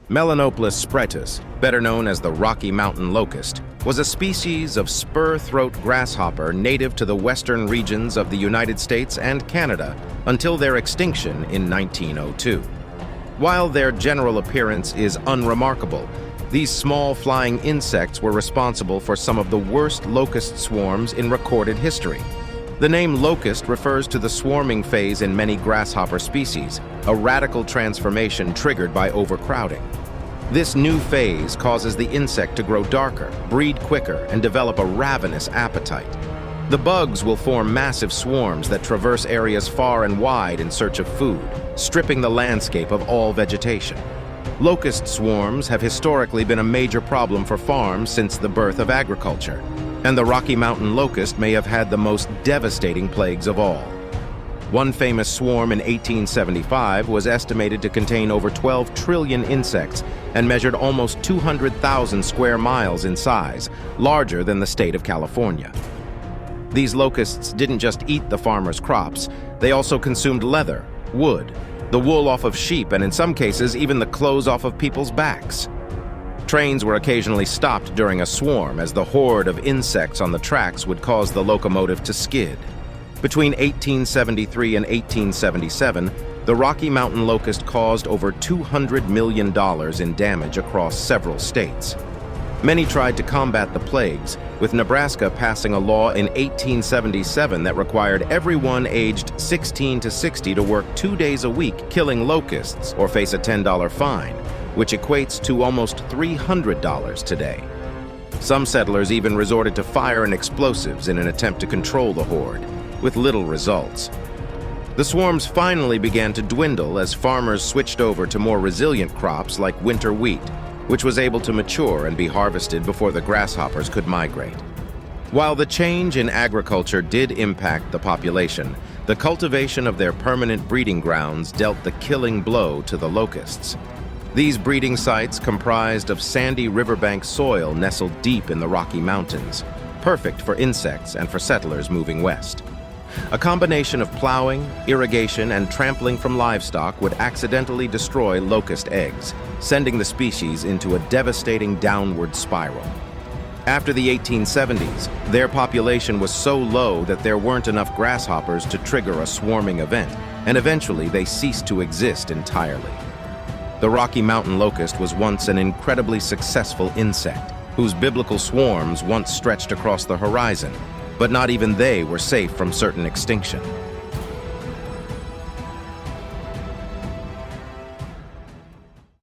Melanoplis spretus, better known as the Rocky Mountain locust, was a species of spur-throat grasshopper native to the western regions of the United States and Canada until their extinction in 1902. While their general appearance is unremarkable, these small flying insects were responsible for some of the worst locust swarms in recorded history. The name locust refers to the swarming phase in many grasshopper species, a radical transformation triggered by overcrowding. This new phase causes the insect to grow darker, breed quicker, and develop a ravenous appetite. The bugs will form massive swarms that traverse areas far and wide in search of food, stripping the landscape of all vegetation. Locust swarms have historically been a major problem for farms since the birth of agriculture, and the Rocky Mountain locust may have had the most devastating plagues of all. One famous swarm in 1875 was estimated to contain over 12 trillion insects and measured almost 200,000 square miles in size, larger than the state of California. These locusts didn't just eat the farmers' crops, they also consumed leather, wood, the wool off of sheep, and in some cases, even the clothes off of people's backs. Trains were occasionally stopped during a swarm, as the horde of insects on the tracks would cause the locomotive to skid. Between 1873 and 1877, the Rocky Mountain locust caused over $200 million in damage across several states. Many tried to combat the plagues, with Nebraska passing a law in 1877 that required everyone aged 16 to 60 to work 2 days a week killing locusts or face a $10 fine, which equates to almost $300 today. Some settlers even resorted to fire and explosives in an attempt to control the horde, with little results. The swarms finally began to dwindle as farmers switched over to more resilient crops like winter wheat, which was able to mature and be harvested before the grasshoppers could migrate. While the change in agriculture did impact the population, the cultivation of their permanent breeding grounds dealt the killing blow to the locusts. These breeding sites comprised of sandy riverbank soil nestled deep in the Rocky Mountains, perfect for insects and for settlers moving west. A combination of plowing, irrigation, and trampling from livestock would accidentally destroy locust eggs, sending the species into a devastating downward spiral. After the 1870s, their population was so low that there weren't enough grasshoppers to trigger a swarming event, and eventually they ceased to exist entirely. The Rocky Mountain locust was once an incredibly successful insect, whose biblical swarms once stretched across the horizon, but not even they were safe from certain extinction.